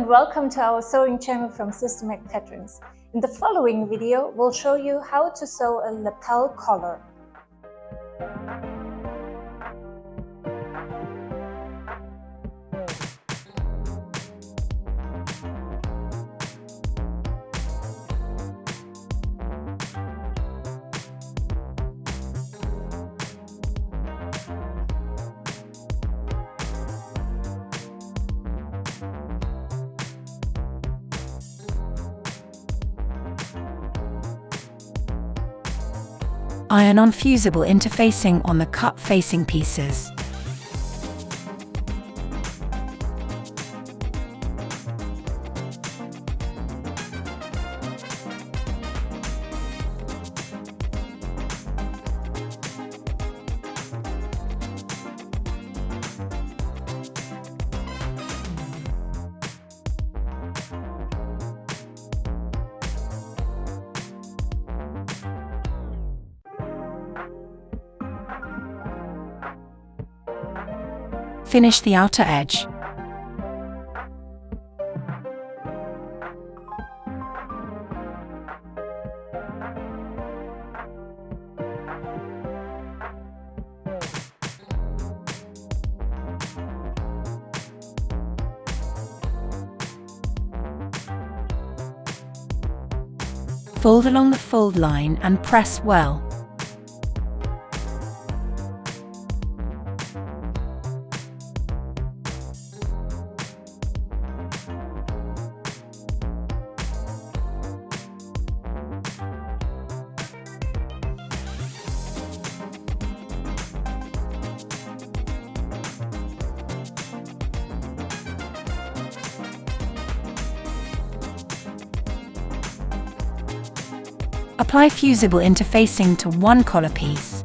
and welcome to our sewing channel from sisterMAG Patterns. In the following video, we'll show you how to sew a lapel collar. Iron on fusible interfacing on the cut-facing pieces. Finish the outer edge. Fold along the fold line and press well. Apply fusible interfacing to one collar piece.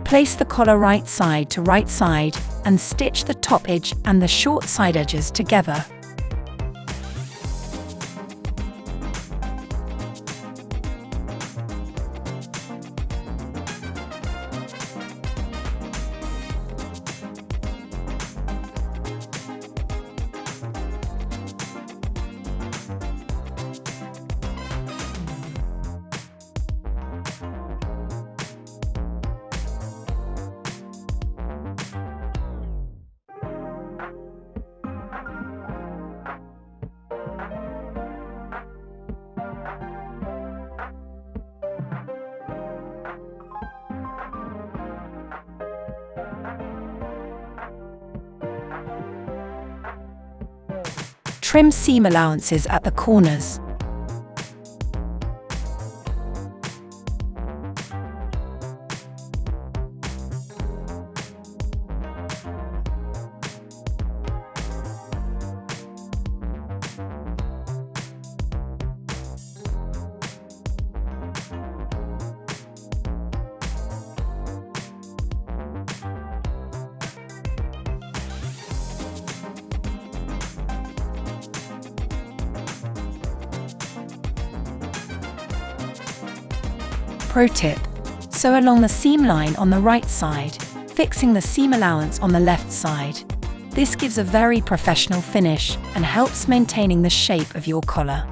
Place the collar right side to right side and stitch the top edge and the short side edges together. Trim seam allowances at the corners. Pro tip: sew along the seam line on the right side, fixing the seam allowance on the left side. This gives a very professional finish and helps maintaining the shape of your collar.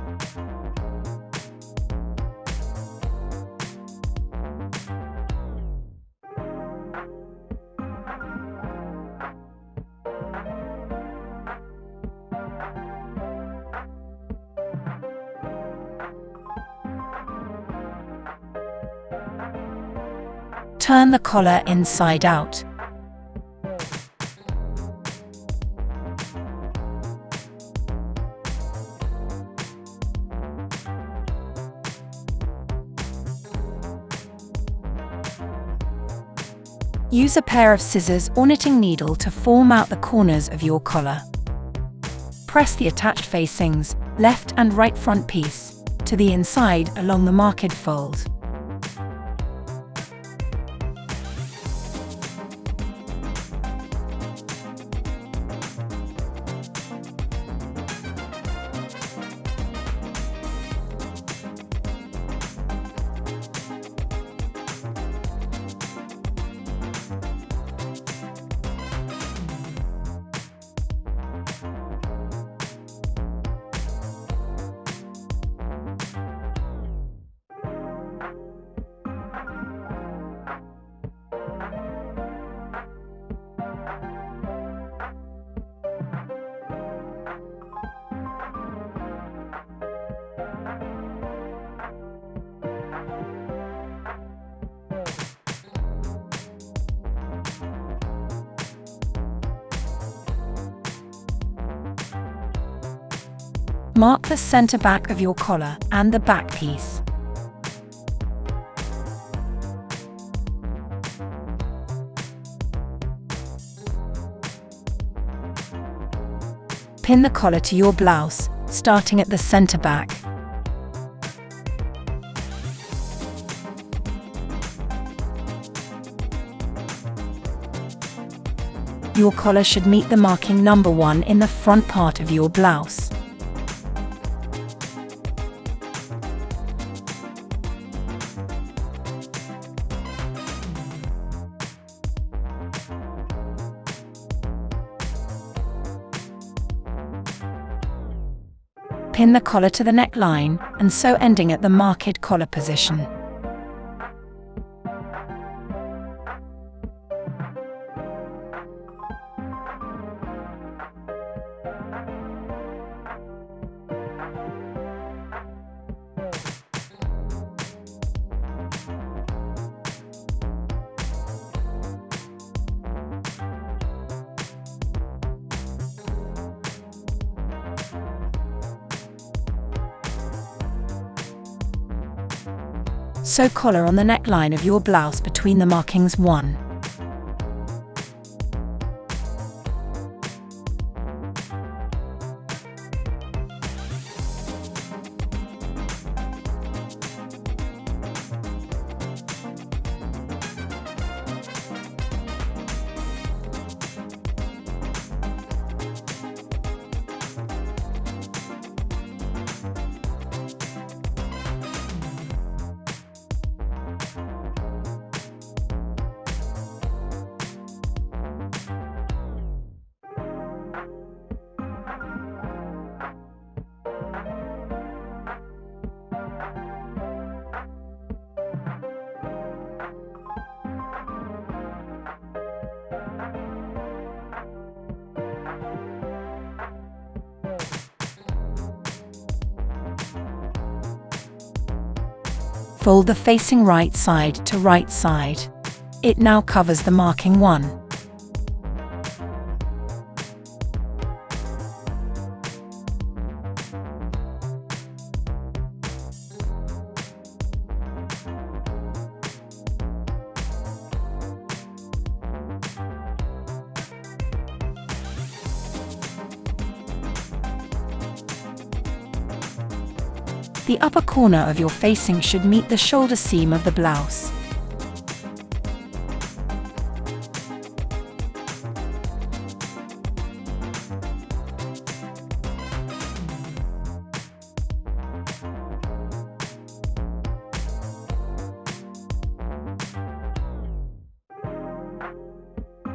Turn the collar inside out. Use a pair of scissors or knitting needle to form out the corners of your collar. Press the attached facings, left and right front piece, to the inside along the marked fold. Mark the center back of your collar and the back piece. Pin the collar to your blouse, starting at the center back. Your collar should meet the marking number 1 in the front part of your blouse. Pin the collar to the neckline, and sew ending at the marked collar position. Sew collar on the neckline of your blouse between the markings 1. Fold the facing right side to right side. It now covers the marking 1. The upper corner of your facing should meet the shoulder seam of the blouse.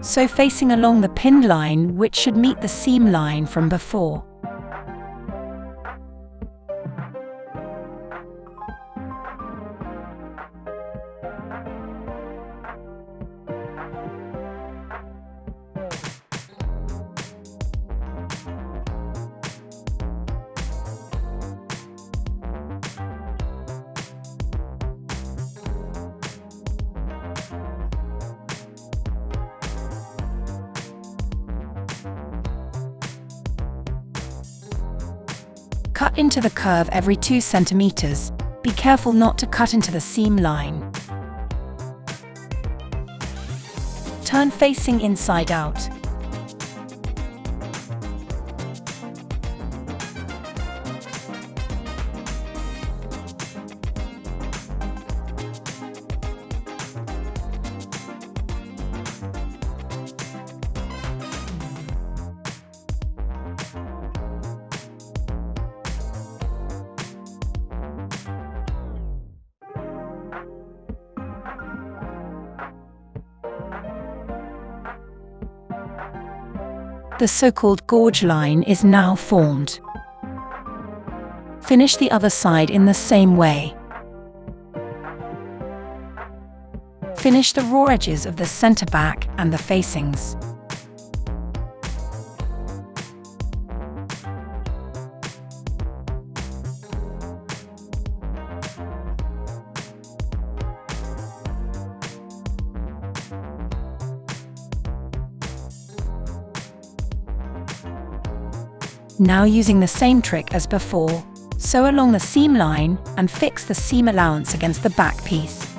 Sew facing along the pinned line, which should meet the seam line from before. Cut into the curve every 2 centimeters. Be careful not to cut into the seam line. Turn facing inside out. The so-called gorge line is now formed. Finish the other side in the same way. Finish the raw edges of the center back and the facings. Now, using the same trick as before, sew along the seam line and fix the seam allowance against the back piece.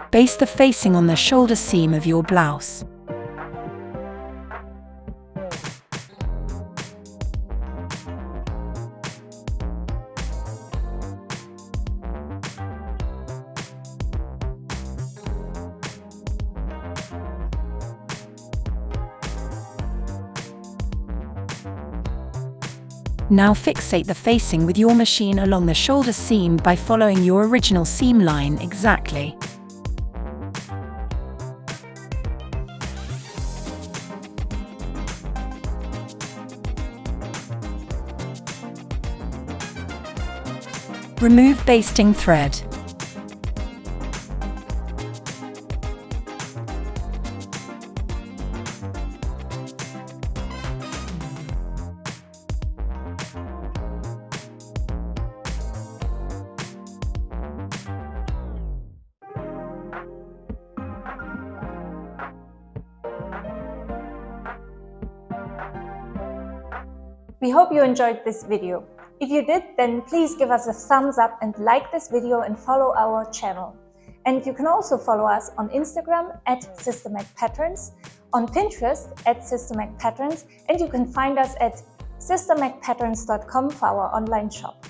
Base the facing on the shoulder seam of your blouse. Now fixate the facing with your machine along the shoulder seam by following your original seam line exactly. Remove basting thread. We hope you enjoyed this video. If you did, then please give us a thumbs up and like this video and follow our channel. And you can also follow us on Instagram at sisterMAG Patterns, on Pinterest at sisterMAG Patterns, and you can find us at sistermagpatterns.com for our online shop.